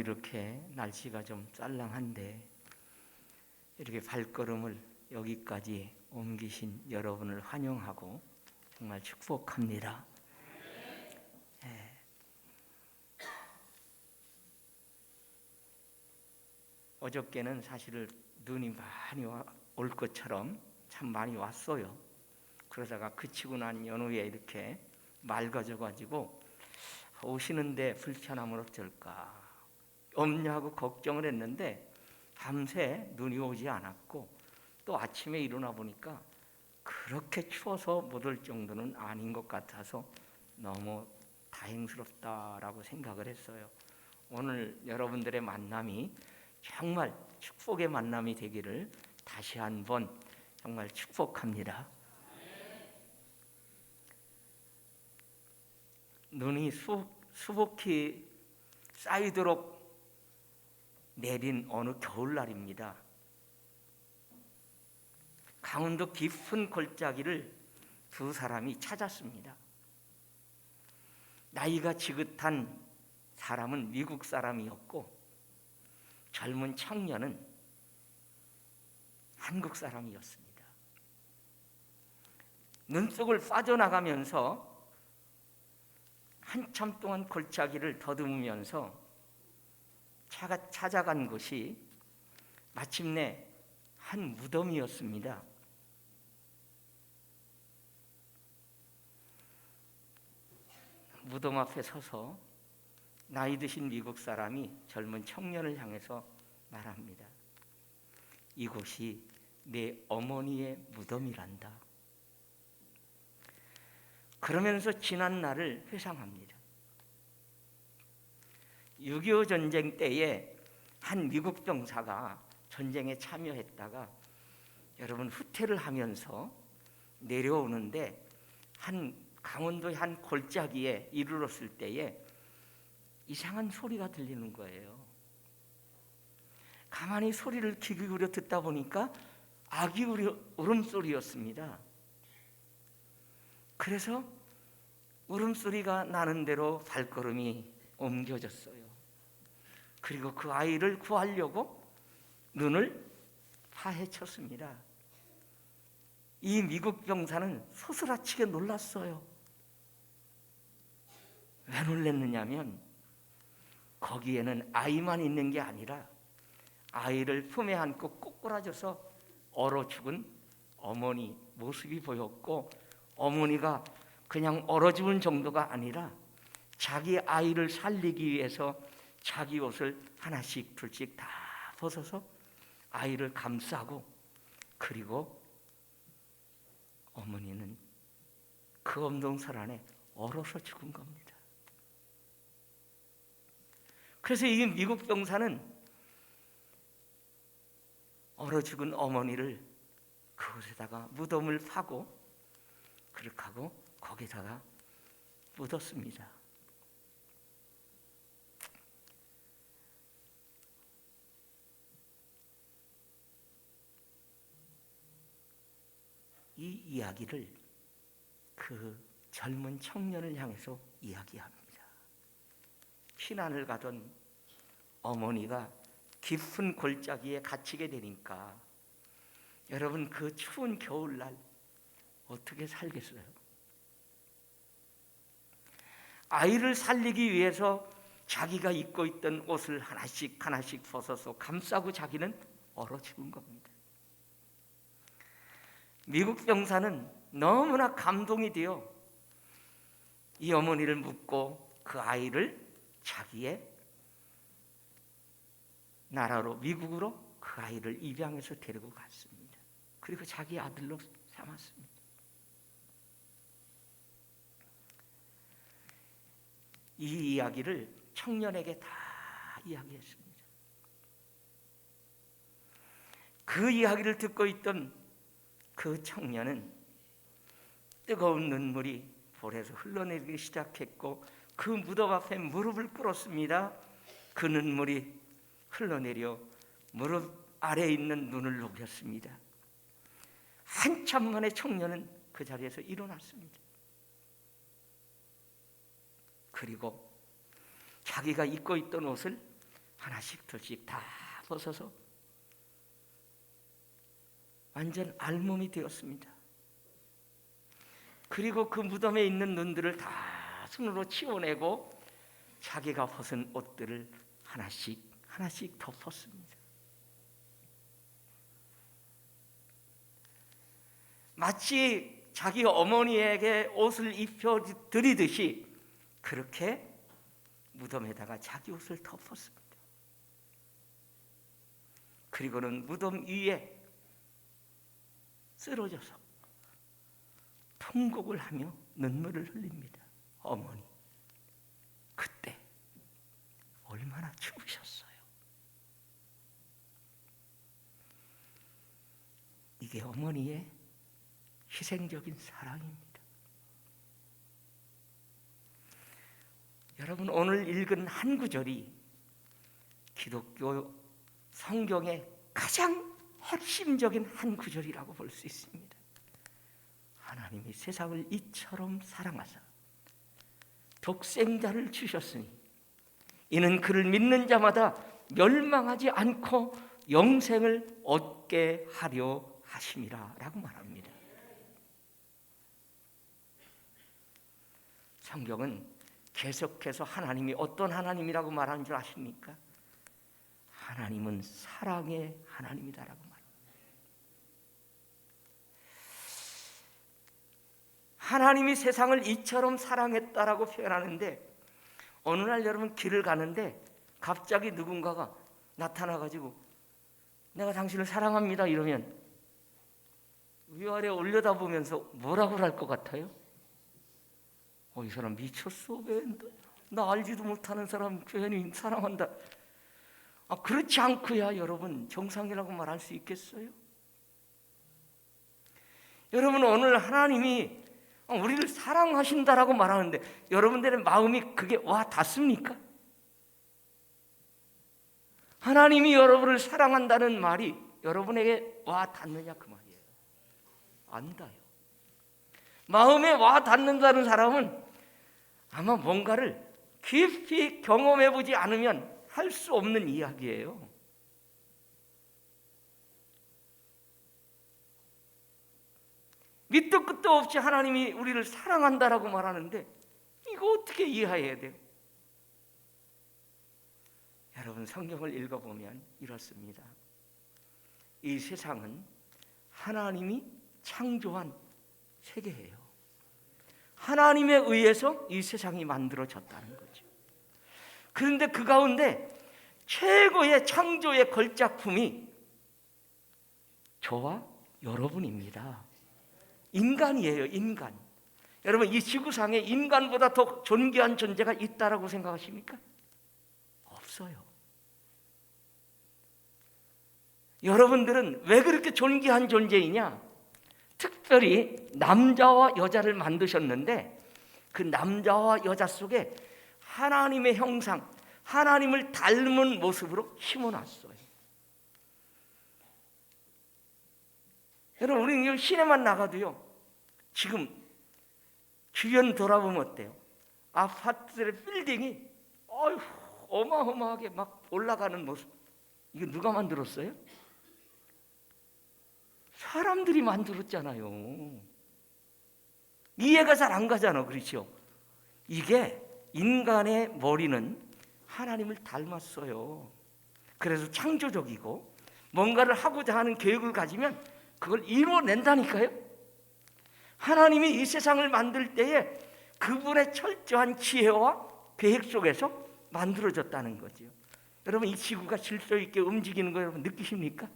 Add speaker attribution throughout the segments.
Speaker 1: 이렇게 날씨가 좀 쌀랑한데 이렇게 발걸음을 여기까지 옮기신 여러분을 환영하고 정말 축복합니다. 어저께는 사실 눈이 많이 올 것처럼 참 많이 왔어요. 그러다가 그치고 난 연후에 이렇게 맑아져가지고 오시는데 불편함은 어쩔까 없냐고 걱정을 했는데 밤새 눈이 오지 않았고 또 아침에 일어나 보니까 그렇게 추워서 못 올 정도는 아닌 것 같아서 너무 다행스럽다라고 생각을 했어요. 오늘 여러분들의 만남이 정말 축복의 만남이 되기를 다시 한번 정말 축복합니다. 눈이 수북히 쌓이도록 내린 어느 겨울날입니다. 강원도 깊은 골짜기를 두 사람이 찾았습니다. 나이가 지긋한 사람은 미국 사람이었고 젊은 청년은 한국 사람이었습니다. 눈속을 빠져나가면서 한참 동안 골짜기를 더듬으면서 찾아간 곳이 마침내 한 무덤이었습니다. 무덤 앞에 서서 나이 드신 미국 사람이 젊은 청년을 향해서 말합니다. 이곳이 내 어머니의 무덤이란다. 그러면서 지난 날을 회상합니다. 6.25 전쟁 때에 한 미국 병사가 전쟁에 참여했다가 여러분 후퇴를 하면서 내려오는데 강원도의 한 골짜기에 이르렀을 때에 이상한 소리가 들리는 거예요. 가만히 소리를 귀 기울여 듣다 보니까 아기 울음소리였습니다. 그래서 울음소리가 나는 대로 발걸음이 옮겨졌어요. 그리고 그 아이를 구하려고 눈을 파헤쳤습니다. 이 미국 병사는 소스라치게 놀랐어요. 왜 놀랐느냐면 거기에는 아이만 있는 게 아니라 아이를 품에 안고 꼬꾸라져서 얼어 죽은 어머니 모습이 보였고 어머니가 그냥 얼어 죽은 정도가 아니라 자기 아이를 살리기 위해서 자기 옷을 하나씩 둘씩 다 벗어서 아이를 감싸고 그리고 어머니는 그 엄동설 안에 얼어서 죽은 겁니다. 그래서 이 미국 병사는 얼어 죽은 어머니를 그곳에다가 무덤을 파고 그렇게 하고 거기다가 묻었습니다. 이 이야기를 그 젊은 청년을 향해서 이야기합니다. 피난을 가던 어머니가 깊은 골짜기에 갇히게 되니까 여러분 그 추운 겨울날 어떻게 살겠어요? 아이를 살리기 위해서 자기가 입고 있던 옷을 하나씩 벗어서 감싸고 자기는 얼어 죽은 겁니다. 미국 병사는 너무나 감동이 되어 이 어머니를 묻고 그 아이를 자기의 나라로 미국으로 그 아이를 입양해서 데리고 갔습니다. 그리고 자기 아들로 삼았습니다. 이 이야기를 청년에게 다 이야기했습니다. 그 이야기를 듣고 있던 그 청년은 뜨거운 눈물이 볼에서 흘러내리기 시작했고 그 무덤 앞에 무릎을 꿇었습니다. 그 눈물이 흘러내려 무릎 아래에 있는 눈을 녹였습니다. 한참 만에 청년은 그 자리에서 일어났습니다. 그리고 자기가 입고 있던 옷을 하나씩 둘씩 다 벗어서 완전 알몸이 되었습니다. 그리고 그 무덤에 있는 눈들을 다 손으로 치워내고 자기가 벗은 옷들을 하나씩 하나씩 덮었습니다. 마치 자기 어머니에게 옷을 입혀드리듯이 그렇게 무덤에다가 자기 옷을 덮었습니다. 그리고는 무덤 위에 쓰러져서 통곡을 하며 눈물을 흘립니다. 어머니, 그때 얼마나 추우셨어요. 이게 어머니의 희생적인 사랑입니다. 여러분, 오늘 읽은 한 구절이 기독교 성경의 가장 핵심적인 한 구절이라고 볼 수 있습니다. 하나님이 세상을 이처럼 사랑하사 독생자를 주셨으니 이는 그를 믿는 자마다 멸망하지 않고 영생을 얻게 하려 하심이라 라고 말합니다. 성경은 계속해서 하나님이 어떤 하나님이라고 말하는 줄 아십니까? 하나님은 사랑의 하나님이다라고 말합니다. 하나님이 세상을 이처럼 사랑했다라고 표현하는데, 어느 날 여러분 길을 가는데 갑자기 누군가가 나타나가지고 내가 당신을 사랑합니다 이러면 위아래 올려다보면서 뭐라고 할 것 같아요? 이 사람 미쳤어. 왜 나 알지도 못하는 사람 괜히 사랑한다. 그렇지 않고야 여러분 정상이라고 말할 수 있겠어요? 여러분, 오늘 하나님이 우리를 사랑하신다라고 말하는데 여러분들의 마음이 그게 와 닿습니까? 하나님이 여러분을 사랑한다는 말이 여러분에게 와 닿느냐 그 말이에요. 안 닿아요. 마음에 와 닿는다는 사람은 아마 뭔가를 깊이 경험해보지 않으면 할 수 없는 이야기예요. 밑도 끝도 없이 하나님이 우리를 사랑한다라고 말하는데 이거 어떻게 이해해야 돼요? 여러분, 성경을 읽어보면 이렇습니다. 이 세상은 하나님이 창조한 세계예요. 하나님에 의해서 이 세상이 만들어졌다는 거죠. 그런데 그 가운데 최고의 창조의 걸작품이 저와 여러분입니다. 인간이에요, 인간. 여러분, 이 지구상에 인간보다 더 존귀한 존재가 있다라고 생각하십니까? 없어요. 여러분들은 왜 그렇게 존귀한 존재이냐? 특별히 남자와 여자를 만드셨는데 그 남자와 여자 속에 하나님의 형상, 하나님을 닮은 모습으로 심어놨어요. 여러분, 우리 시내만 나가도요, 지금 주변 돌아보면 어때요? 아파트의 빌딩이 어마어마하게 막 올라가는 모습. 이거 누가 만들었어요? 사람들이 만들었잖아요. 이해가 잘 안 가잖아, 그렇죠? 이게 인간의 머리는 하나님을 닮았어요. 그래서 창조적이고 뭔가를 하고자 하는 계획을 가지면 그걸 이루어낸다니까요. 하나님이 이 세상을 만들 때에 그분의 철저한 지혜와 계획 속에서 만들어졌다는 거죠. 여러분, 이 지구가 질서 있게 움직이는 거 여러분 느끼십니까?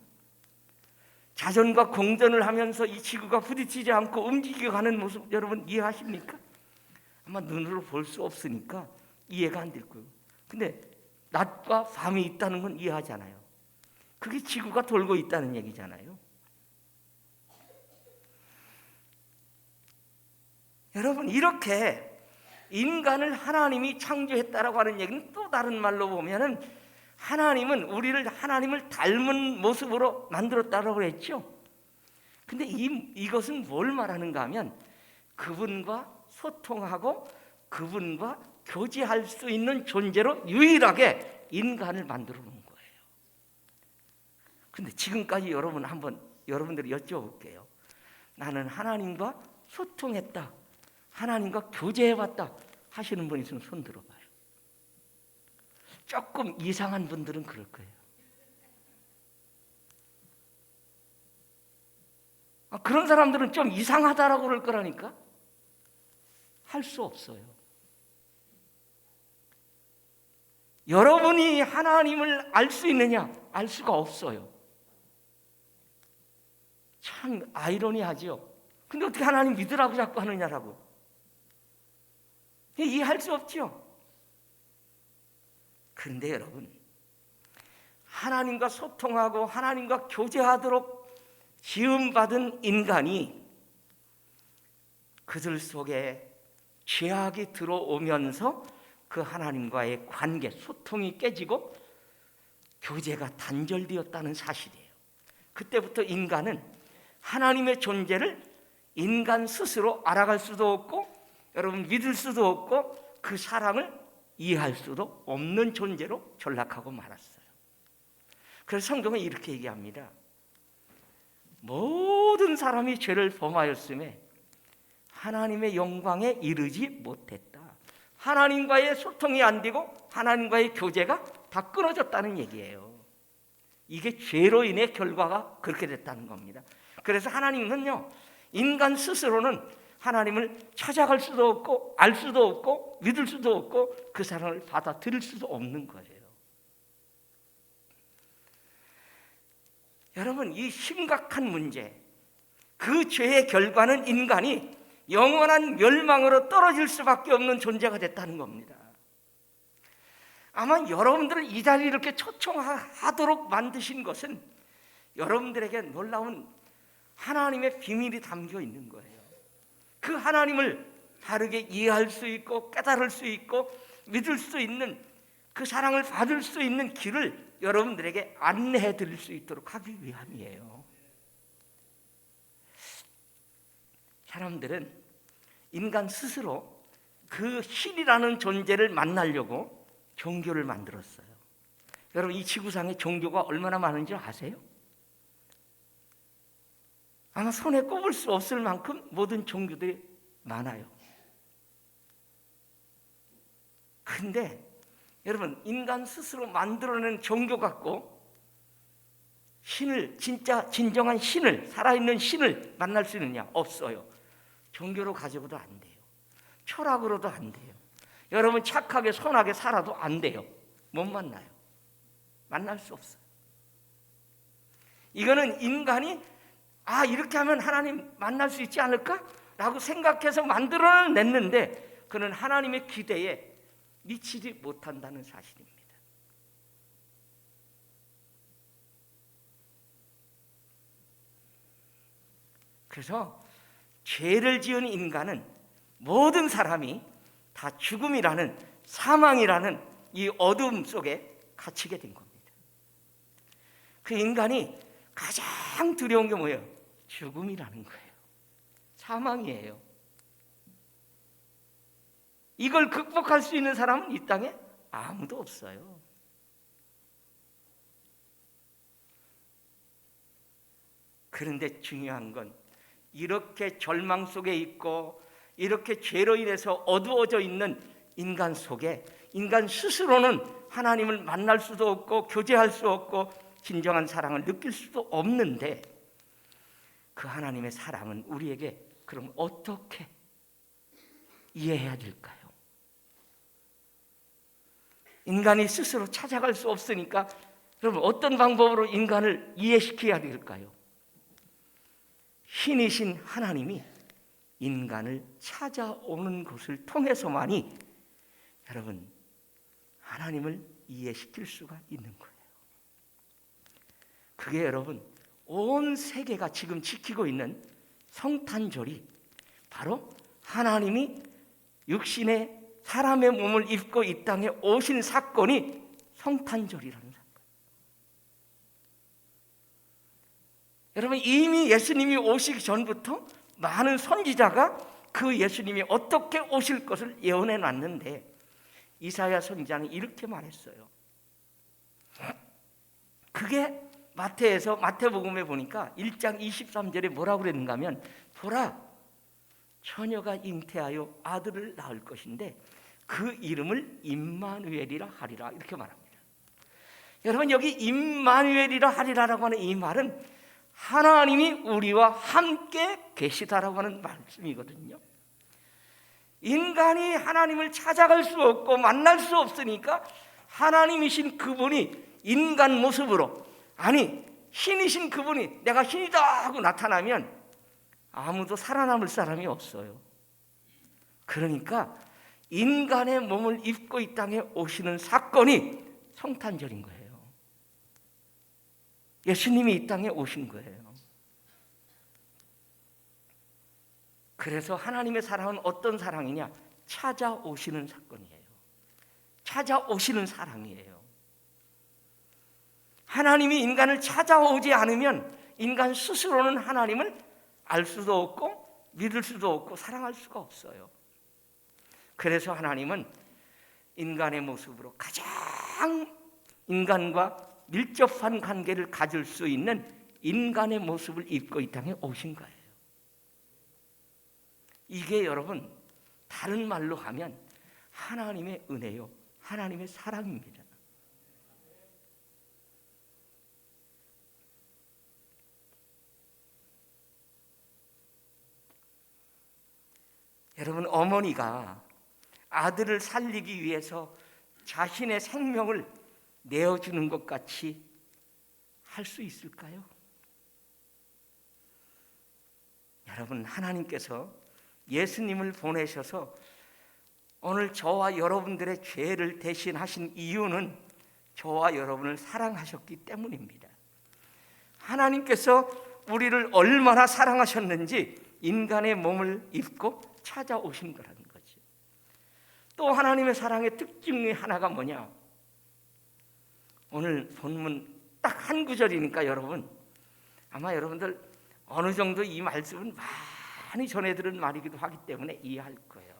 Speaker 1: 자전과 공전을 하면서 이 지구가 부딪히지 않고 움직여 가는 모습 여러분 이해하십니까? 아마 눈으로 볼 수 없으니까 이해가 안 될 거예요. 근데 낮과 밤이 있다는 건 이해하잖아요. 그게 지구가 돌고 있다는 얘기잖아요. 여러분, 이렇게 인간을 하나님이 창조했다라고 하는 얘기는 또 다른 말로 보면은 하나님은 우리를 하나님을 닮은 모습으로 만들었다라고 했죠. 근데 이것은 뭘 말하는가 하면 그분과 소통하고 그분과 교제할 수 있는 존재로 유일하게 인간을 만들어 놓은 거예요. 근데 지금까지 여러분들이 여쭤볼게요. 나는 하나님과 소통했다, 하나님과 교제해봤다 하시는 분 있으면 손 들어봐요. 조금 이상한 분들은 그럴 거예요. 그런 사람들은 좀 이상하다라고 그럴 거라니까. 할 수 없어요. 여러분이 하나님을 알 수 있느냐? 알 수가 없어요. 참 아이러니하죠. 근데 어떻게 하나님 믿으라고 자꾸 하느냐라고. 이해할 수 없죠. 그런데 여러분, 하나님과 소통하고 하나님과 교제하도록 지음받은 인간이 그들 속에 죄악이 들어오면서 그 하나님과의 관계, 소통이 깨지고 교제가 단절되었다는 사실이에요. 그때부터 인간은 하나님의 존재를 인간 스스로 알아갈 수도 없고 여러분 믿을 수도 없고 그 사랑을 이해할 수도 없는 존재로 전락하고 말았어요. 그래서 성경은 이렇게 얘기합니다. 모든 사람이 죄를 범하였음에 하나님의 영광에 이르지 못했다. 하나님과의 소통이 안 되고 하나님과의 교제가 다 끊어졌다는 얘기예요. 이게 죄로 인해 결과가 그렇게 됐다는 겁니다. 그래서 하나님은요, 인간 스스로는 하나님을 찾아갈 수도 없고 알 수도 없고 믿을 수도 없고 그 사랑을 받아들일 수도 없는 거예요. 여러분, 이 심각한 문제, 그 죄의 결과는 인간이 영원한 멸망으로 떨어질 수밖에 없는 존재가 됐다는 겁니다. 아마 여러분들을 이 자리에 이렇게 초청하도록 만드신 것은 여러분들에게 놀라운 하나님의 비밀이 담겨 있는 거예요. 그 하나님을 바르게 이해할 수 있고 깨달을 수 있고 믿을 수 있는 그 사랑을 받을 수 있는 길을 여러분들에게 안내해 드릴 수 있도록 하기 위함이에요. 사람들은 인간 스스로 그 신이라는 존재를 만나려고 종교를 만들었어요. 여러분, 이 지구상에 종교가 얼마나 많은지 아세요? 아마 손에 꼽을 수 없을 만큼 모든 종교들이 많아요. 근데 여러분, 인간 스스로 만들어낸 종교 갖고 신을, 진정한 신을, 살아있는 신을 만날 수 있느냐? 없어요. 종교로 가지고도 안 돼요. 철학으로도 안 돼요. 여러분 착하게 선하게 살아도 안 돼요. 못 만나요. 만날 수 없어요. 이거는 인간이 이렇게 하면 하나님 만날 수 있지 않을까? 라고 생각해서 만들어냈는데 그는 하나님의 기대에 미치지 못한다는 사실입니다. 그래서 죄를 지은 인간은 모든 사람이 다 죽음이라는 사망이라는 이 어둠 속에 갇히게 된 겁니다. 그 인간이 가장 두려운 게 뭐예요? 죽음이라는 거예요. 사망이에요. 이걸 극복할 수 있는 사람은 이 땅에 아무도 없어요. 그런데 중요한 건 이렇게 절망 속에 있고 이렇게 죄로 인해서 어두워져 있는 인간 속에 인간 스스로는 하나님을 만날 수도 없고 교제할 수 없고 진정한 사랑을 느낄 수도 없는데 그 하나님의 사랑은 우리에게 그럼 어떻게 이해해야 될까요? 인간이 스스로 찾아갈 수 없으니까 그러면 어떤 방법으로 인간을 이해시켜야 될까요? 신이신 하나님이 인간을 찾아오는 것을 통해서만이 여러분 하나님을 이해시킬 수가 있는 거예요. 그게 여러분 온 세계가 지금 지키고 있는 성탄절이 바로 하나님이 육신의 사람의 몸을 입고 이 땅에 오신 사건이 성탄절이라는 사건. 여러분 이미 예수님이 오시기 전부터 많은 선지자가 그 예수님이 어떻게 오실 것을 예언해 놨는데 이사야 선지자는 이렇게 말했어요. 그게 마태복음에 보니까 1장 23절에 뭐라고 그랬는가 하면, 보라, 처녀가 잉태하여 아들을 낳을 것인데 그 이름을 임마누엘이라 하리라, 이렇게 말합니다. 여러분, 여기 임마누엘이라 하리라라고 하는 이 말은 하나님이 우리와 함께 계시다라고 하는 말씀이거든요. 인간이 하나님을 찾아갈 수 없고 만날 수 없으니까 하나님이신 그분이 인간 모습으로, 아니 신이신 그분이 내가 신이다 하고 나타나면 아무도 살아남을 사람이 없어요. 그러니까 인간의 몸을 입고 이 땅에 오시는 사건이 성탄절인 거예요. 예수님이 이 땅에 오신 거예요. 그래서 하나님의 사랑은 어떤 사랑이냐? 찾아오시는 사건이에요. 찾아오시는 사랑이에요. 하나님이 인간을 찾아오지 않으면 인간 스스로는 하나님을 알 수도 없고 믿을 수도 없고 사랑할 수가 없어요. 그래서 하나님은 인간의 모습으로 가장 인간과 밀접한 관계를 가질 수 있는 인간의 모습을 입고 이 땅에 오신 거예요. 이게 여러분 다른 말로 하면 하나님의 은혜요, 하나님의 사랑입니다. 여러분, 어머니가 아들을 살리기 위해서 자신의 생명을 내어주는 것 같이 할 수 있을까요? 여러분, 하나님께서 예수님을 보내셔서 오늘 저와 여러분들의 죄를 대신하신 이유는 저와 여러분을 사랑하셨기 때문입니다. 하나님께서 우리를 얼마나 사랑하셨는지 인간의 몸을 입고 찾아오신 거라는 거죠. 또 하나님의 사랑의 특징이 하나가 뭐냐? 오늘 본문 딱 한 구절이니까 여러분, 아마 여러분들 어느 정도 이 말씀은 많이 전해 들은 말이기도 하기 때문에 이해할 거예요.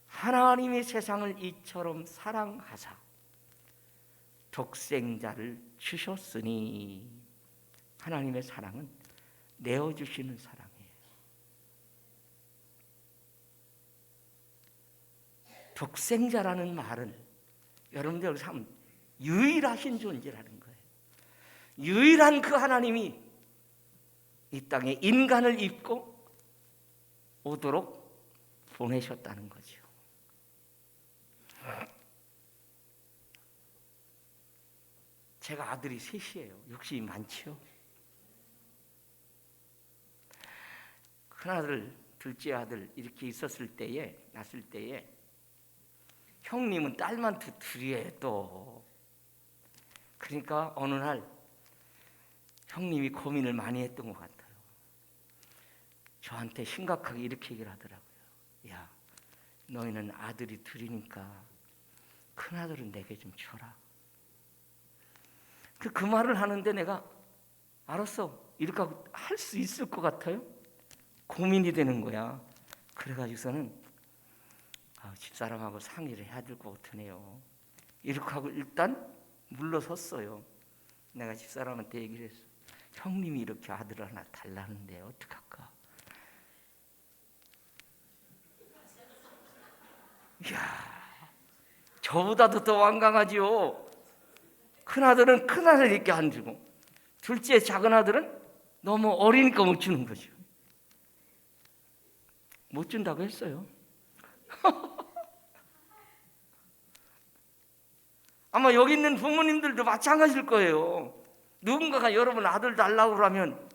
Speaker 1: 하나님이 세상을 이처럼 사랑하사 독생자를 주셨으니, 하나님의 사랑은 내어주시는 사랑이에요. 독생자라는 말을 여러분들 여기서 하면 유일하신 존재라는 거예요. 유일한 그 하나님이 이 땅에 인간을 입고 오도록 보내셨다는 거죠. 제가 아들이 셋이에요. 욕심이 많죠. 큰아들, 둘째 아들 이렇게 있었을 때에, 낳았을 때에 형님은 딸만 둘이에요 또. 그러니까 어느 날 형님이 고민을 많이 했던 것 같아요. 저한테 심각하게 이렇게 얘기를 하더라고요. 야, 너희는 아들이 둘이니까 큰아들은 내게 좀 줘라. 그 말을 하는데 내가 알았어, 이렇게 할 수 있을 것 같아요? 고민이 되는 거야. 그래가지고서는 집사람하고 상의를 해야 될 것 같으네요. 이렇게 하고 일단 물러섰어요. 내가 집사람한테 얘기를 했어. 형님이 이렇게 아들 하나 달라는데 어떡할까? 이야, 저보다도 더 완강하지요. 큰아들은 큰아들에게 안 주고 둘째 작은 아들은 너무 어리니까 못 주는 거죠. 못 준다고 했어요. 아마 여기 있는 부모님들도 마찬가지일 거예요. 누군가가 여러분 아들 달라고 그러면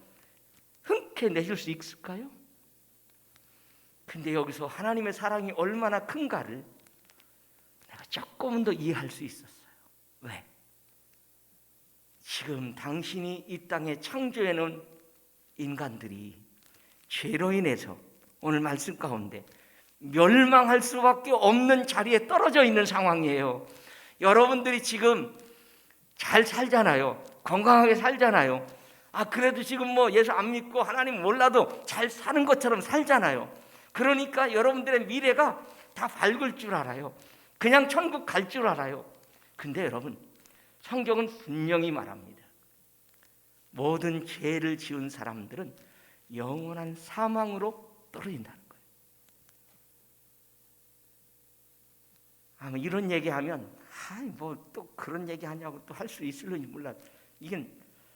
Speaker 1: 흔쾌히 내줄 수 있을까요? 근데 여기서 하나님의 사랑이 얼마나 큰가를 내가 조금은 더 이해할 수 있었어요. 왜? 지금 당신이 이 땅에 창조해 놓은 인간들이 죄로 인해서 오늘 말씀 가운데 멸망할 수밖에 없는 자리에 떨어져 있는 상황이에요. 여러분들이 지금 잘 살잖아요. 건강하게 살잖아요. 그래도 지금 뭐 예수 안 믿고 하나님 몰라도 잘 사는 것처럼 살잖아요. 그러니까 여러분들의 미래가 다 밝을 줄 알아요. 그냥 천국 갈 줄 알아요. 근데 여러분, 성경은 분명히 말합니다. 모든 죄를 지은 사람들은 영원한 사망으로 떨어진다는 거예요. 아마 이런 얘기하면 뭐 또 그런 얘기하냐고 또 할 수 있을는지 몰라. 이건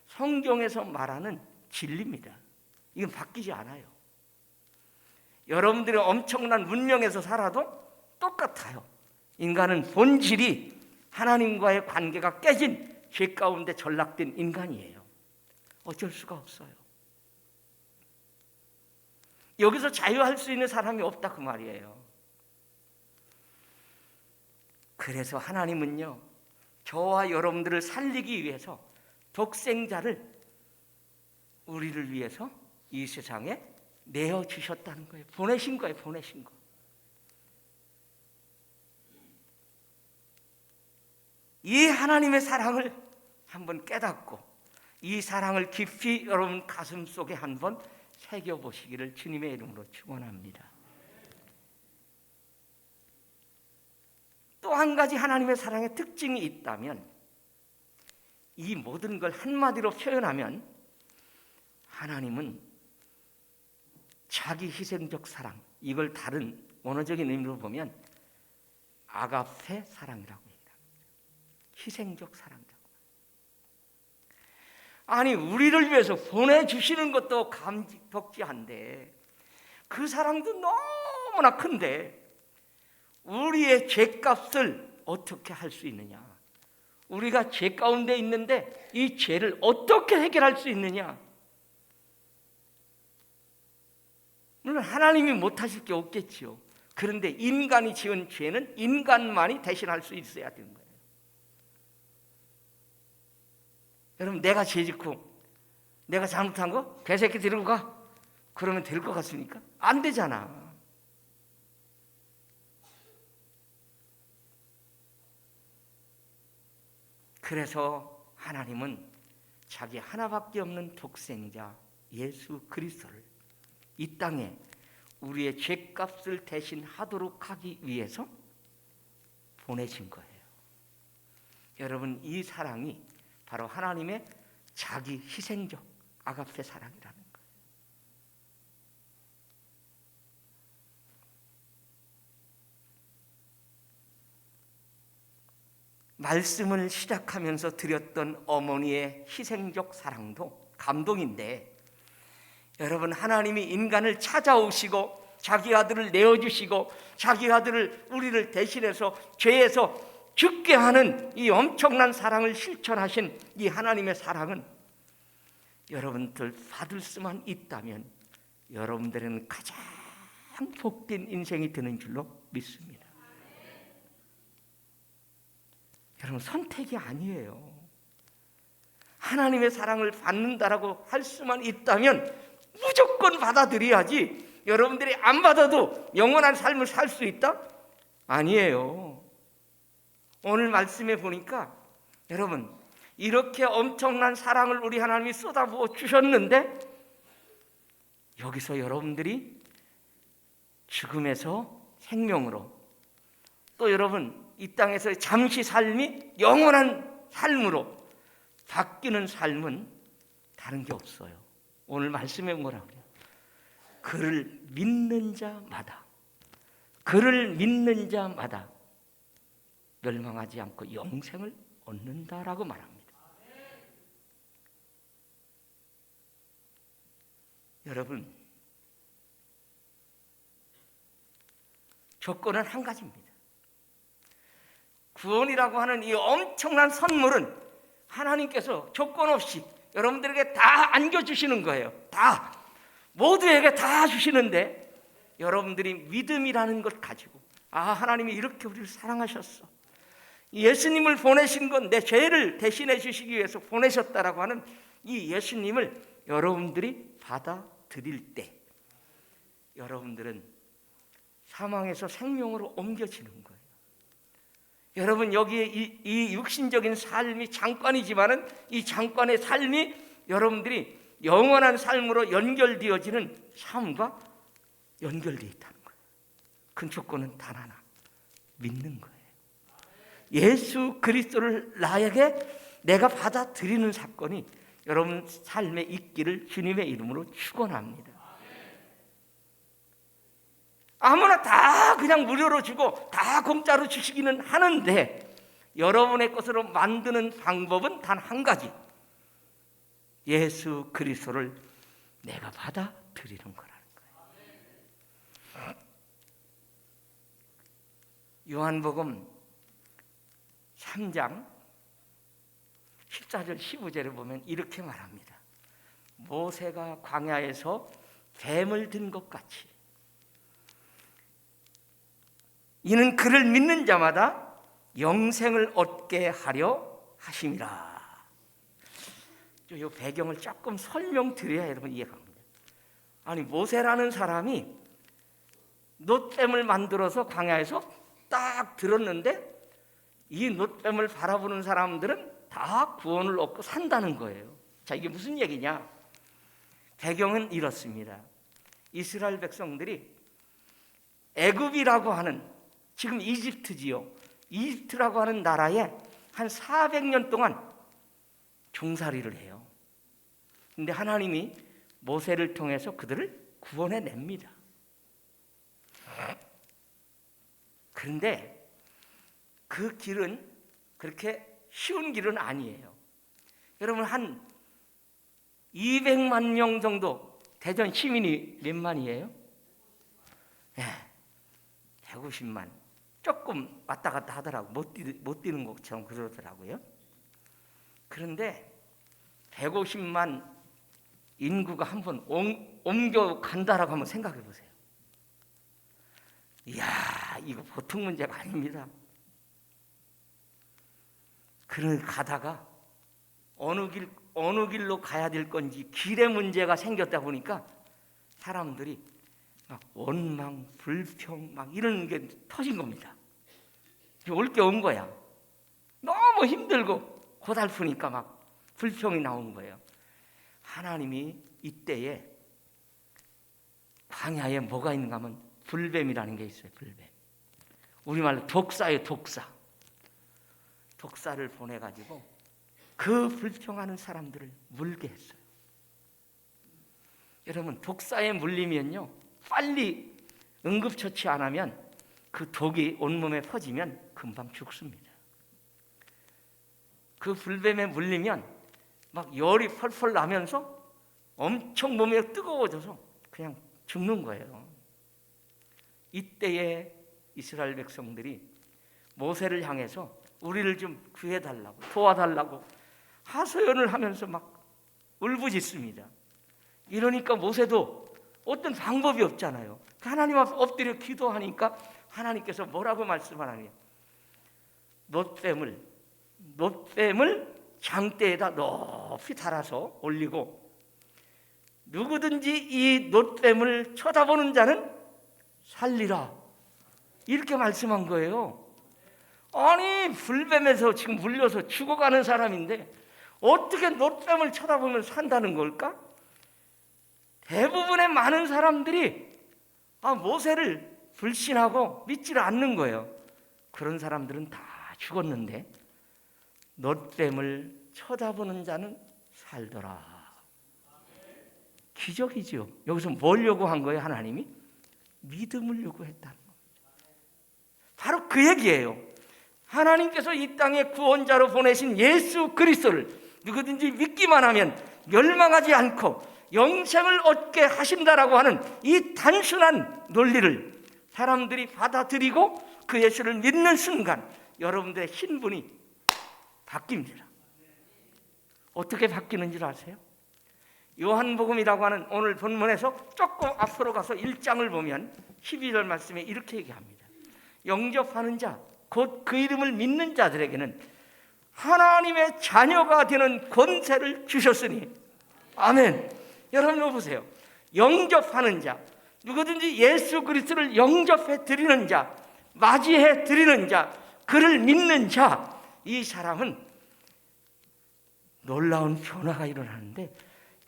Speaker 1: 성경에서 말하는 진리입니다. 이건 바뀌지 않아요. 여러분들이 엄청난 문명에서 살아도 똑같아요. 인간은 본질이 하나님과의 관계가 깨진 죄 가운데 전락된 인간이에요. 어쩔 수가 없어요. 여기서 자유할 수 있는 사람이 없다 그 말이에요. 그래서 하나님은요, 저와 여러분들을 살리기 위해서 독생자를 우리를 위해서 이 세상에 내어주셨다는 거예요. 보내신 거예요. 보내신 거. 이 하나님의 사랑을 한번 깨닫고 이 사랑을 깊이 여러분 가슴 속에 한번 새겨보시기를 주님의 이름으로 축원합니다. 또 한 가지 하나님의 사랑의 특징이 있다면, 이 모든 걸 한마디로 표현하면 하나님은 자기 희생적 사랑, 이걸 다른 원어적인 의미로 보면 아가페 사랑이라고 얘기합니다. 희생적 사랑이라고. 아니, 우리를 위해서 보내주시는 것도 감격지한데 그 사랑도 너무나 큰데 우리의 죄값을 어떻게 할 수 있느냐? 우리가 죄 가운데 있는데 이 죄를 어떻게 해결할 수 있느냐? 물론 하나님이 못하실 게 없겠지요. 그런데 인간이 지은 죄는 인간만이 대신할 수 있어야 되는 거예요. 여러분, 내가 죄 짓고 내가 잘못한 거 개새끼 데리고 가, 그러면 될 것 같습니까? 안 되잖아. 그래서 하나님은 자기 하나밖에 없는 독생자 예수 그리스도를 이 땅에 우리의 죄값을 대신하도록 하기 위해서 보내신 거예요. 여러분, 이 사랑이 바로 하나님의 자기 희생적 아가페 사랑이라는 거예요. 말씀을 시작하면서 드렸던 어머니의 희생적 사랑도 감동인데, 여러분, 하나님이 인간을 찾아오시고 자기 아들을 내어주시고 자기 아들을 우리를 대신해서 죄에서 죽게 하는 이 엄청난 사랑을 실천하신 이 하나님의 사랑은 여러분들 받을 수만 있다면 여러분들은 가장 복된 인생이 되는 줄로 믿습니다. 여러분, 선택이 아니에요. 하나님의 사랑을 받는다라고 할 수만 있다면 무조건 받아들여야지. 여러분들이 안 받아도 영원한 삶을 살 수 있다? 아니에요. 오늘 말씀에 보니까 여러분, 이렇게 엄청난 사랑을 우리 하나님이 쏟아부어 주셨는데 여기서 여러분들이 죽음에서 생명으로, 또 여러분 이 땅에서 잠시 삶이 영원한 삶으로 바뀌는 삶은 다른 게 없어요. 오늘 말씀에 뭐라 그래요? 그를 믿는 자마다, 그를 믿는 자마다 멸망하지 않고 영생을 얻는다라고 말합니다. 여러분, 조건은 한 가지입니다. 구원이라고 하는 이 엄청난 선물은 하나님께서 조건 없이 여러분들에게 다 안겨주시는 거예요. 다, 모두에게 다 주시는데 여러분들이 믿음이라는 것 가지고, 아, 하나님이 이렇게 우리를 사랑하셨어, 예수님을 보내신 건 내 죄를 대신해 주시기 위해서 보내셨다라고 하는 이 예수님을 여러분들이 받아들일 때 여러분들은 사망에서 생명으로 옮겨지는 거예요. 여러분, 여기에 이 육신적인 삶이 잠깐이지만은 이 잠깐의 삶이 여러분들이 영원한 삶으로 연결되어지는 삶과 연결되어 있다는 거예요. 그 조건은 단 하나, 믿는 거예요. 예수 그리스도를 나에게 내가 받아들이는 사건이 여러분 삶에 있기를 주님의 이름으로 축원합니다. 아무나 다 그냥 무료로 주고 다 공짜로 주시기는 하는데 여러분의 것으로 만드는 방법은 단 한 가지, 예수 그리스도를 내가 받아들이는 거라는 거예요. 요한복음 3장 14절 15절에 보면 이렇게 말합니다. 모세가 광야에서 뱀을 든 것 같이 이는 그를 믿는 자마다 영생을 얻게 하려 하심이라. 이 배경을 조금 설명드려야 여러분 이해가 갑니다. 아니, 모세라는 사람이 놋뱀을 만들어서 광야에서 딱 들었는데 이 놋뱀을 바라보는 사람들은 다 구원을 얻고 산다는 거예요. 자, 이게 무슨 얘기냐? 배경은 이렇습니다. 이스라엘 백성들이 애굽이라고 하는, 지금 이집트지요, 이집트라고 하는 나라에 한 400년 동안 종살이를 해요. 근데 하나님이 모세를 통해서 그들을 구원해 냅니다. 그런데 그 길은 그렇게 쉬운 길은 아니에요. 여러분, 한 200만 명 정도 대전 시민이 몇 만이에요? 150만. 조금 왔다 갔다 하더라고. 못 뛰는 것처럼 그러더라고요. 그런데 150만 인구가 한번 옮겨 간다라고 한번 생각해 보세요. 이야, 이거 보통 문제가 아닙니다. 그런 가다가 어느 길로 가야 될 건지 길의 문제가 생겼다 보니까 사람들이 막 원망, 불평 막 이런 게 터진 겁니다. 올 게 온 거야. 너무 힘들고 고달프니까 막 불평이 나온 거예요. 하나님이 이때에 광야에 뭐가 있는가 하면 불뱀이라는 게 있어요. 불뱀. 우리말로 독사예요. 독사를 보내가지고 그 불평하는 사람들을 물게 했어요. 여러분, 독사에 물리면요, 빨리 응급처치 안 하면 그 독이 온몸에 퍼지면 금방 죽습니다. 그 불뱀에 물리면 막 열이 펄펄 나면서 엄청 몸이 뜨거워져서 그냥 죽는 거예요. 이때에 이스라엘 백성들이 모세를 향해서 우리를 좀 구해달라고, 도와달라고 하소연을 하면서 막 울부짖습니다. 이러니까 모세도 어떤 방법이 없잖아요. 하나님 앞에 엎드려 기도하니까 하나님께서 뭐라고 말씀하느냐? 놋뱀을 장대에다 높이 달아서 올리고 누구든지 이 놋뱀을 쳐다보는 자는 살리라, 이렇게 말씀한 거예요. 아니, 불뱀에서 지금 물려서 죽어가는 사람인데 어떻게 놋뱀을 쳐다보면 산다는 걸까? 대부분의 많은 사람들이 모세를 불신하고 믿지를 않는 거예요. 그런 사람들은 다 죽었는데 놋뱀을 쳐다보는 자는 살더라. 기적이죠. 여기서 뭘 요구한 거예요? 하나님이 믿음을 요구했다는 겁니다. 바로 그 얘기예요. 하나님께서 이 땅에 구원자로 보내신 예수 그리스도를 누구든지 믿기만 하면 멸망하지 않고 영생을 얻게 하신다라고 하는 이 단순한 논리를 사람들이 받아들이고 그 예수를 믿는 순간 여러분들의 신분이 바뀝니다. 어떻게 바뀌는지 아세요? 요한복음이라고 하는 오늘 본문에서 조금 앞으로 가서 1장을 보면 12절 말씀에 이렇게 얘기합니다. 영접하는 자, 곧 그 이름을 믿는 자들에게는 하나님의 자녀가 되는 권세를 주셨으니. 아멘. 여러분 보세요. 영접하는 자, 누구든지 예수 그리스도를 영접해 드리는 자, 맞이해 드리는 자, 그를 믿는 자, 이 사람은 놀라운 변화가 일어나는데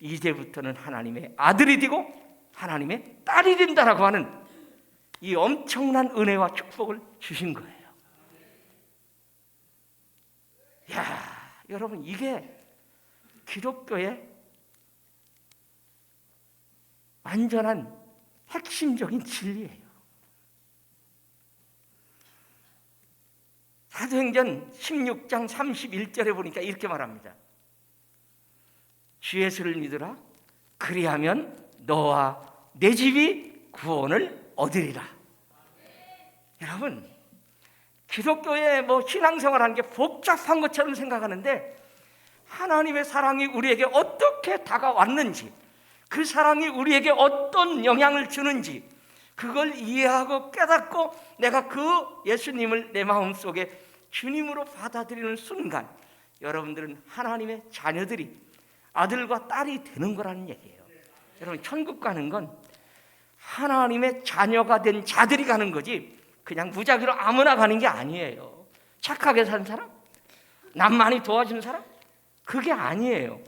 Speaker 1: 이제부터는 하나님의 아들이 되고 하나님의 딸이 된다라고 하는 이 엄청난 은혜와 축복을 주신 거예요. 야, 여러분, 이게 기독교의 완전한 핵심적인 진리예요. 사도행전 16장 31절에 보니까 이렇게 말합니다. 주 예수를 믿으라. 그리하면 너와 내 집이 구원을 얻으리라. 여러분, 기독교의 신앙생활하는 게 복잡한 것처럼 생각하는데 하나님의 사랑이 우리에게 어떻게 다가왔는지, 그 사랑이 우리에게 어떤 영향을 주는지 그걸 이해하고 깨닫고 내가 그 예수님을 내 마음속에 주님으로 받아들이는 순간 여러분들은 하나님의 자녀들이, 아들과 딸이 되는 거라는 얘기예요. 여러분, 천국 가는 건 하나님의 자녀가 된 자들이 가는 거지 그냥 무작위로 아무나 가는 게 아니에요. 착하게 산 사람? 남 많이 도와주는 사람? 그게 아니에요.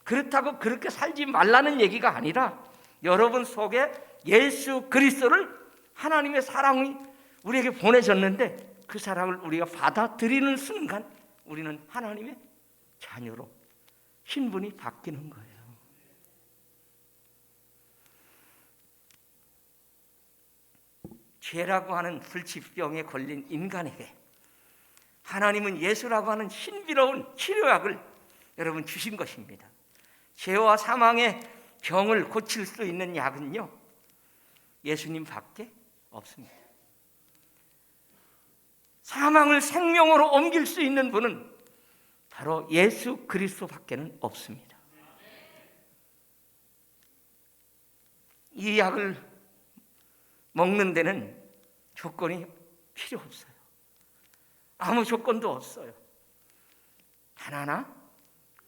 Speaker 1: 그렇다고 그렇게 살지 말라는 얘기가 아니라 여러분 속에 예수 그리스도를 하나님의 사랑이 우리에게 보내셨는데 그 사랑을 우리가 받아들이는 순간 우리는 하나님의 자녀로 신분이 바뀌는 거예요. 죄라고 하는 불치병에 걸린 인간에게 하나님은 예수라고 하는 신비로운 치료약을 여러분 주신 것입니다. 죄와 사망의 병을 고칠 수 있는 약은요, 예수님 밖에 없습니다. 사망을 생명으로 옮길 수 있는 분은 바로 예수 그리스도 밖에는 없습니다. 이 약을 먹는 데는 조건이 필요 없어요. 아무 조건도 없어요. 하나하나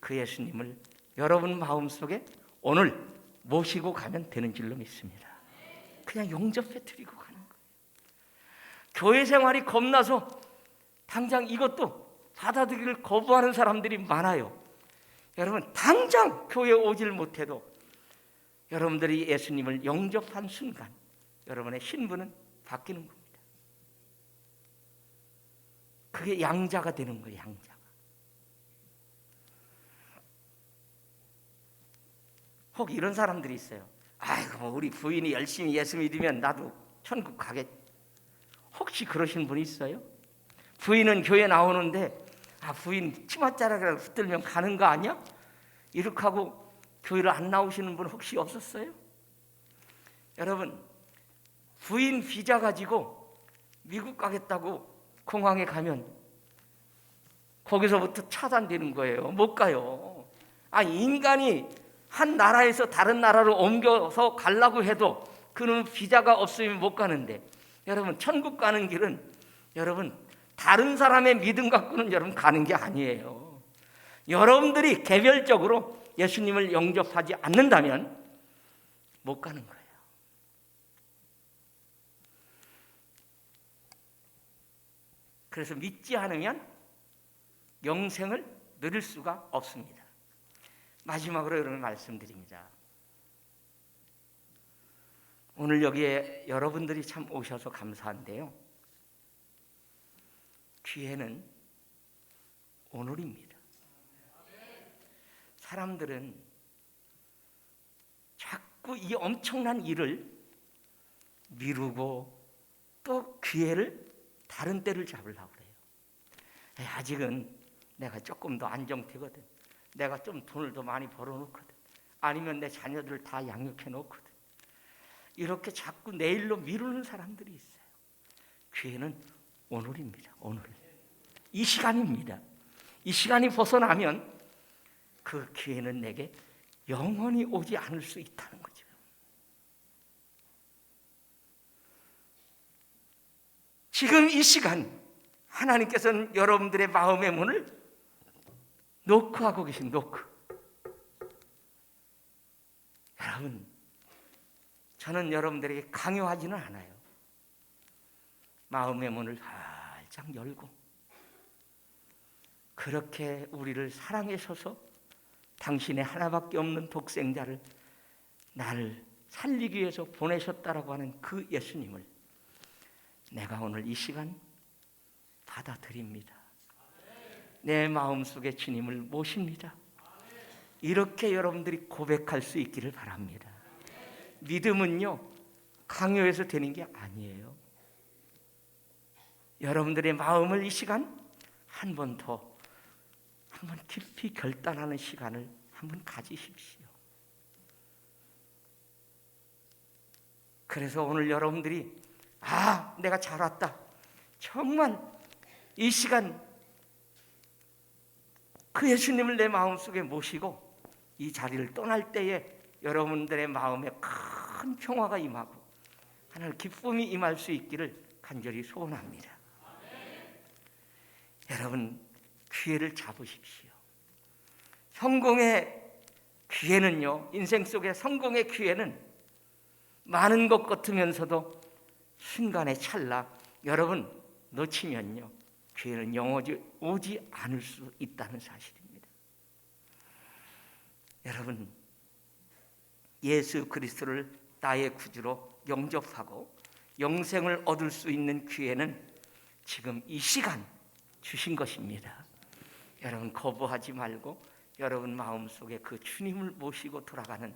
Speaker 1: 그 예수님을 여러분 마음속에 오늘 모시고 가면 되는 줄로 믿습니다. 그냥 용접해 드리고 가는 거예요. 교회 생활이 겁나서 당장 이것도 받아들이기를 거부하는 사람들이 많아요. 여러분, 당장 교회 오질 못해도 여러분들이 예수님을 영접한 순간 여러분의 신분은 바뀌는 겁니다. 그게 양자가 되는 거예요. 양자가. 혹 이런 사람들이 있어요. 아이고, 우리 부인이 열심히 예수 믿으면 나도 천국 가겠지. 혹시 그러신 분이 있어요? 부인은 교회 나오는데 부인 치맛자락이라도 붙들면 가는 거 아니야? 이렇게 하고 교회를 안 나오시는 분 혹시 없었어요? 여러분, 부인 비자 가지고 미국 가겠다고 공항에 가면 거기서부터 차단되는 거예요. 못 가요. 인간이 한 나라에서 다른 나라로 옮겨서 가려고 해도 그는 비자가 없으면 못 가는데, 여러분, 천국 가는 길은 여러분 다른 사람의 믿음 갖고는 여러분 가는 게 아니에요. 여러분들이 개별적으로 예수님을 영접하지 않는다면 못 가는 거예요. 그래서 믿지 않으면 영생을 누릴 수가 없습니다. 마지막으로 여러분 말씀드립니다. 오늘 여기에 여러분들이 참 오셔서 감사한데요, 기회는 오늘입니다. 사람들은 자꾸 이 엄청난 일을 미루고 또 기회를 다른 때를 잡으려고 그래요. 아직은 내가 조금 더 안정되거든. 내가 좀 돈을 더 많이 벌어놓거든. 아니면 내 자녀들을 다 양육해 놓거든. 이렇게 자꾸 내일로 미루는 사람들이 있어요. 기회는 오늘입니다. 오늘. 이 시간입니다. 이 시간이 벗어나면 그 기회는 내게 영원히 오지 않을 수 있다는 거죠. 지금 이 시간 하나님께서는 여러분들의 마음의 문을 노크하고 계신 노크. 여러분, 저는 여러분들에게 강요하지는 않아요. 마음의 문을 활짝 열고 그렇게 우리를 사랑하셔서 당신의 하나밖에 없는 독생자를 나를 살리기 위해서 보내셨다라고 하는 그 예수님을 내가 오늘 이 시간 받아들입니다. 내 마음속에 주님을 모십니다. 이렇게 여러분들이 고백할 수 있기를 바랍니다. 믿음은요, 강요해서 되는 게 아니에요. 여러분들의 마음을 이 시간 한 번 더, 한 번 깊이 결단하는 시간을 한번 가지십시오. 그래서 오늘 여러분들이 내가 잘 왔다, 정말 이 시간 그 예수님을 내 마음속에 모시고 이 자리를 떠날 때에 여러분들의 마음에 큰 평화가 임하고 하나님 기쁨이 임할 수 있기를 간절히 소원합니다. 여러분, 기회를 잡으십시오. 성공의 기회는요, 인생 속의 성공의 기회는 많은 것 같으면서도 순간의 찰나, 여러분 놓치면요, 기회는 영원히 오지 않을 수 있다는 사실입니다. 여러분, 예수 그리스도를 나의 구주로 영접하고 영생을 얻을 수 있는 기회는 지금 이 시간 주신 것입니다. 여러분, 거부하지 말고 여러분 마음속에 그 주님을 모시고 돌아가는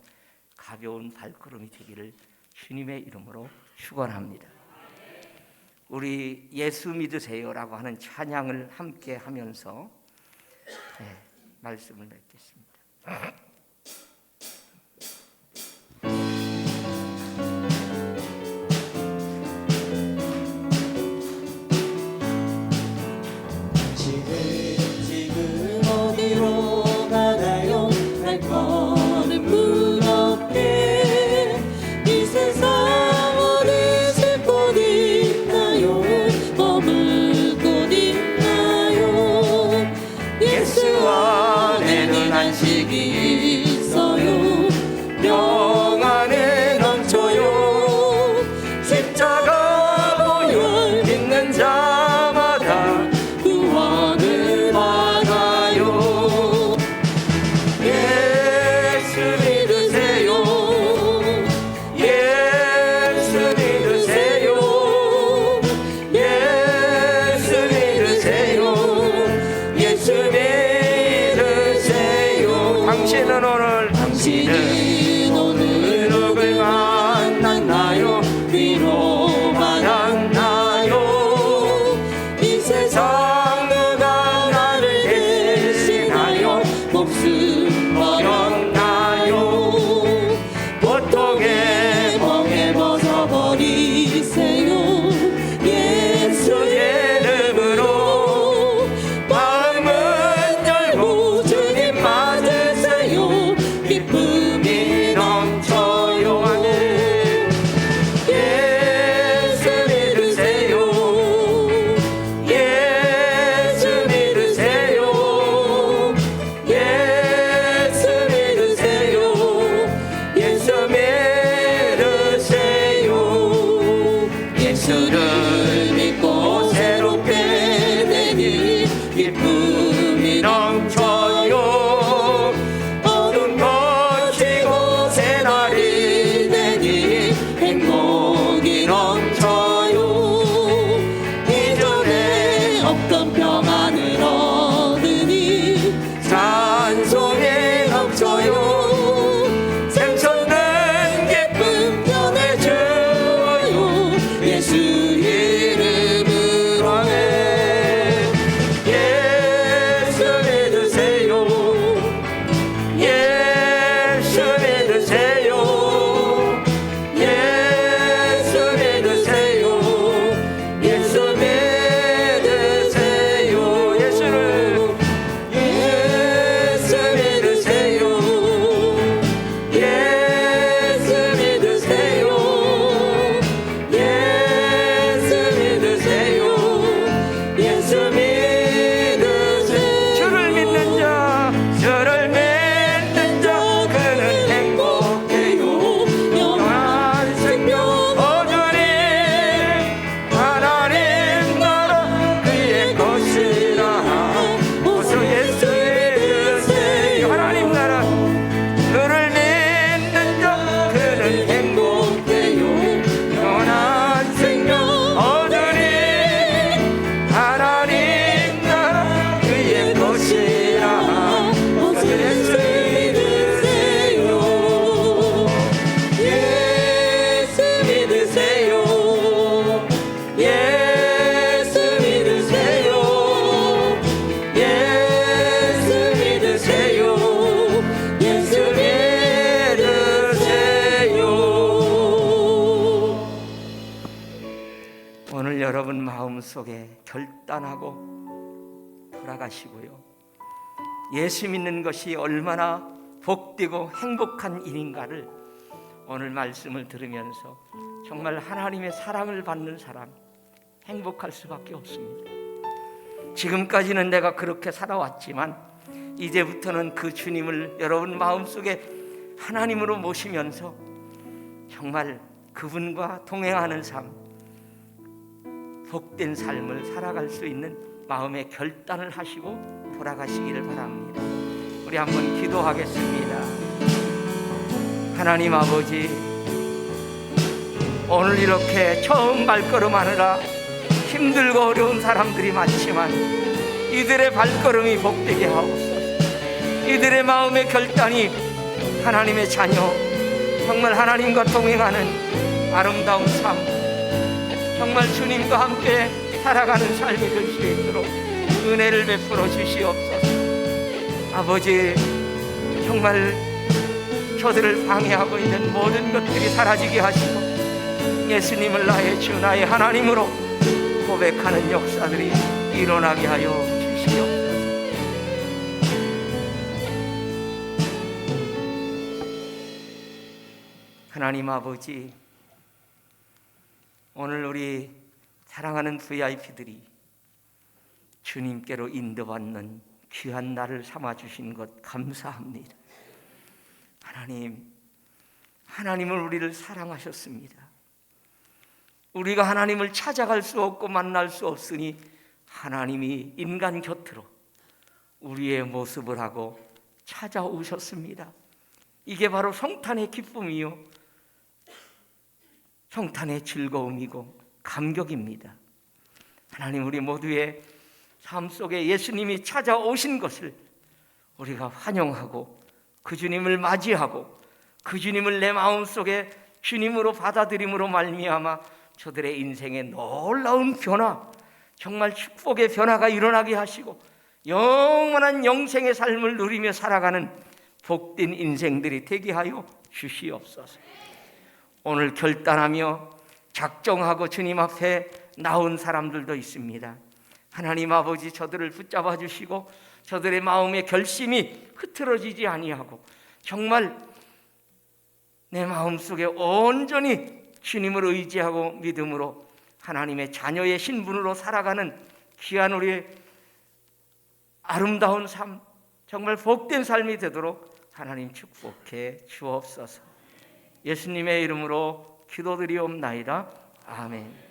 Speaker 1: 가벼운 발걸음이 되기를 주님의 이름으로 축원합니다. 우리 예수 믿으세요라고 하는 찬양을 함께 하면서 말씀을 맺겠습니다.
Speaker 2: 지금 어디로 가나요? 날 거는 부럽게 이 세상 어디 쉴 곳 있나요? 머물 곳 있나요? 예수 안에는 안식이
Speaker 1: 여러분 마음속에 결단하고 돌아가시고요. 예수 믿는 것이 얼마나 복되고 행복한 일인가를 오늘 말씀을 들으면서 정말 하나님의 사랑을 받는 사람, 행복할 수밖에 없습니다. 지금까지는 내가 그렇게 살아왔지만 이제부터는 그 주님을 여러분 마음속에 하나님으로 모시면서 정말 그분과 동행하는 삶, 복된 삶을 살아갈 수 있는 마음의 결단을 하시고 돌아가시기를 바랍니다. 우리 한번 기도하겠습니다. 하나님 아버지, 오늘 이렇게 처음 발걸음하느라 힘들고 어려운 사람들이 많지만 이들의 발걸음이 복되게 하옵소서. 이들의 마음의 결단이 하나님의 자녀, 정말 하나님과 동행하는 아름다운 삶, 정말 주님과 함께 살아가는 삶이 될 수 있도록 은혜를 베풀어 주시옵소서. 아버지, 정말 저들을 방해하고 있는 모든 것들이 사라지게 하시고 예수님을 나의 주, 나의 하나님으로 고백하는 역사들이 일어나게 하여 주시옵소서. 하나님 아버지, 오늘 우리 사랑하는 VIP들이 주님께로 인도받는 귀한 날을 삼아주신 것 감사합니다. 하나님은 우리를 사랑하셨습니다. 우리가 하나님을 찾아갈 수 없고 만날 수 없으니 하나님이 인간 곁으로 우리의 모습을 하고 찾아오셨습니다. 이게 바로 성탄의 기쁨이요, 성탄의 즐거움이고 감격입니다. 하나님, 우리 모두의 삶 속에 예수님이 찾아오신 것을 우리가 환영하고 그 주님을 맞이하고 그 주님을 내 마음속에 주님으로 받아들임으로 말미암아 저들의 인생에 놀라운 변화, 정말 축복의 변화가 일어나게 하시고 영원한 영생의 삶을 누리며 살아가는 복된 인생들이 되게 하여 주시옵소서. 오늘 결단하며 작정하고 주님 앞에 나온 사람들도 있습니다. 하나님 아버지, 저들을 붙잡아 주시고 저들의 마음의 결심이 흐트러지지 아니하고 정말 내 마음속에 온전히 주님을 의지하고 믿음으로 하나님의 자녀의 신분으로 살아가는 귀한 우리의 아름다운 삶, 정말 복된 삶이 되도록 하나님 축복해 주옵소서. 예수님의 이름으로 기도드리옵나이다. 아멘.